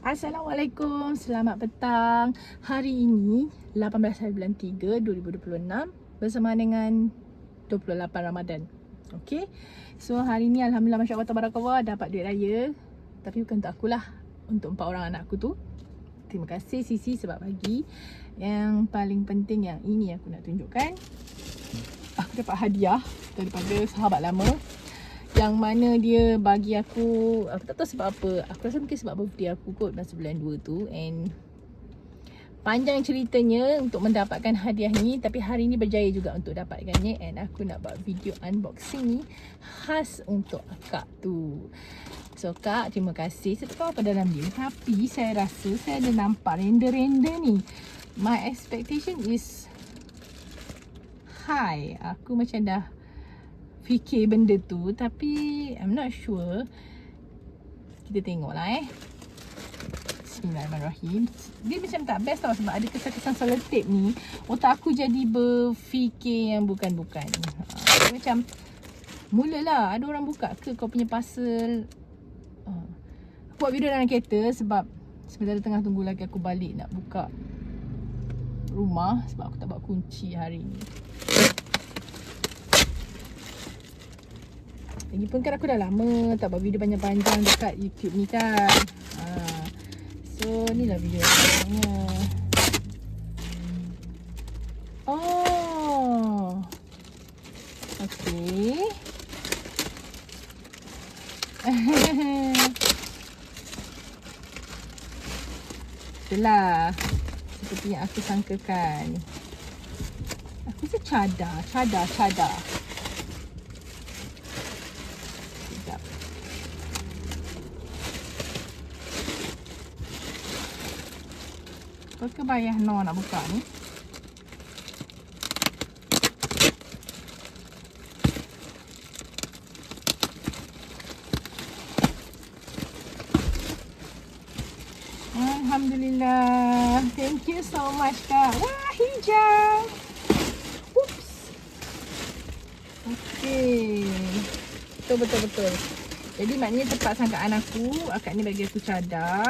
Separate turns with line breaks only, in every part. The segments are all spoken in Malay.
Assalamualaikum, selamat petang. Hari ini 18 hari bulan 3 2026 bersama dengan 28 Ramadan. Okey. So hari ni alhamdulillah masya-Allah tabarakallah dapat duit raya. Tapi bukan untuk akulah, untuk 4 orang anak aku tu. Terima kasih Sisi sebab bagi. Yang paling penting yang ini aku nak tunjukkan. Aku dapat hadiah daripada sahabat lama. Yang mana dia bagi aku tak tahu sebab apa. Aku rasa mungkin sebab birthday aku kot masa bulan 2 tu. And panjang ceritanya untuk mendapatkan hadiah ni. Tapi hari ni berjaya juga untuk dapatkannya. And aku nak buat video unboxing ni khas untuk akak tu. So kak, terima kasih. Saya tak tahu apa dalam dia. Tapi saya rasa saya ada nampak render-render ni. My expectation is high. Aku macam dah fikir benda tu, tapi I'm not sure. Kita tengoklah Bismillahirrahmanirrahim. Dia macam tak best tau sebab ada kesan-kesan selotip ni. Otak aku jadi berfikir yang bukan-bukan. Macam mulalah ada orang buka ke kau punya parcel. Aku buat video dalam kereta sebab sebentar tengah tunggu lagi aku balik nak buka rumah sebab aku tak bawa kunci hari ni. Lagipun kan aku dah lama tak buat video panjang-panjang dekat YouTube ni kan. So ni lah video sebenarnya. Oh. Okay. Itulah seperti yang aku sangkakan. Aku rasa cadar. Kau kebayah no nak buka ni. Alhamdulillah. Thank you so much kak. Wah, hijau. Oops. Okay. Betul. Jadi maknanya tepat sangkaan aku. Akak ni bagi aku cadar.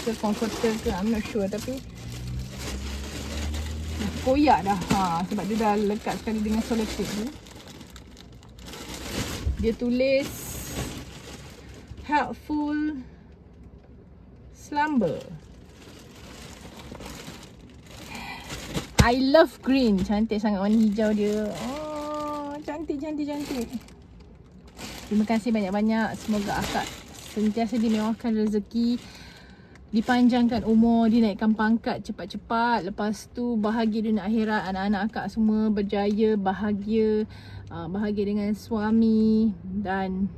Ke comforter ke I'm not sure tapi koyak dah sebab dia dah lekat sekali dengan selotip ni. Dia tulis helpful slumber. I love green. Cantik sangat warna hijau dia. Oh, cantik. Terima kasih banyak-banyak. Semoga akak sentiasa dimewahkan rezeki, dipanjangkan umur, dinaikkan pangkat cepat-cepat. Lepas tu bahagia dunia akhirat, anak-anak akak semua berjaya, bahagia dengan suami dan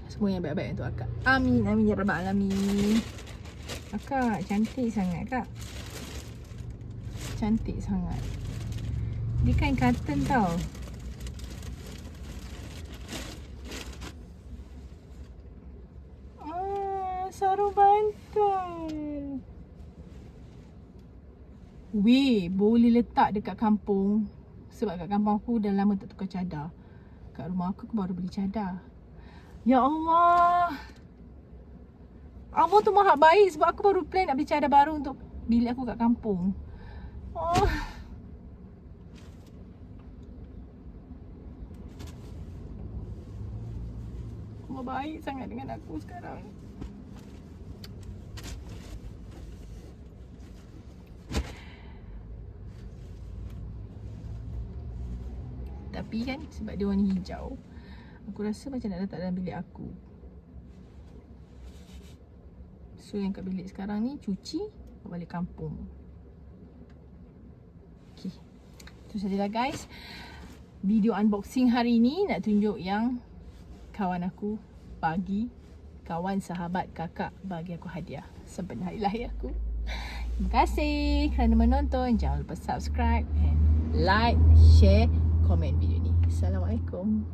semua yang baik-baik untuk akak. Amin ya rabbal alamin. Akak cantik sangat kak. Cantik sangat. Dia kain cotton tau. Sarung bantal. Weh, boleh letak dekat kampung. Sebab kat kampung aku dah lama tak tukar cadar. Kat rumah aku baru beli cadar. Ya Allah. Allah tu maha baik sebab aku baru plan nak beli cadar baru untuk bilik aku kat kampung. Oh. Allah baik sangat dengan aku sekarang. Tapi kan sebab dia warna hijau, aku rasa macam nak letak dalam bilik aku. So yang kat bilik sekarang ni cuci, bawa balik kampung. Okay, itu sajalah guys. Video unboxing hari ni nak tunjuk yang kawan aku bagi, kawan, sahabat, kakak bagi aku hadiah sempena hari lahir aku. Terima kasih kerana menonton. Jangan lupa subscribe and like, share, komen video ni. Assalamualaikum.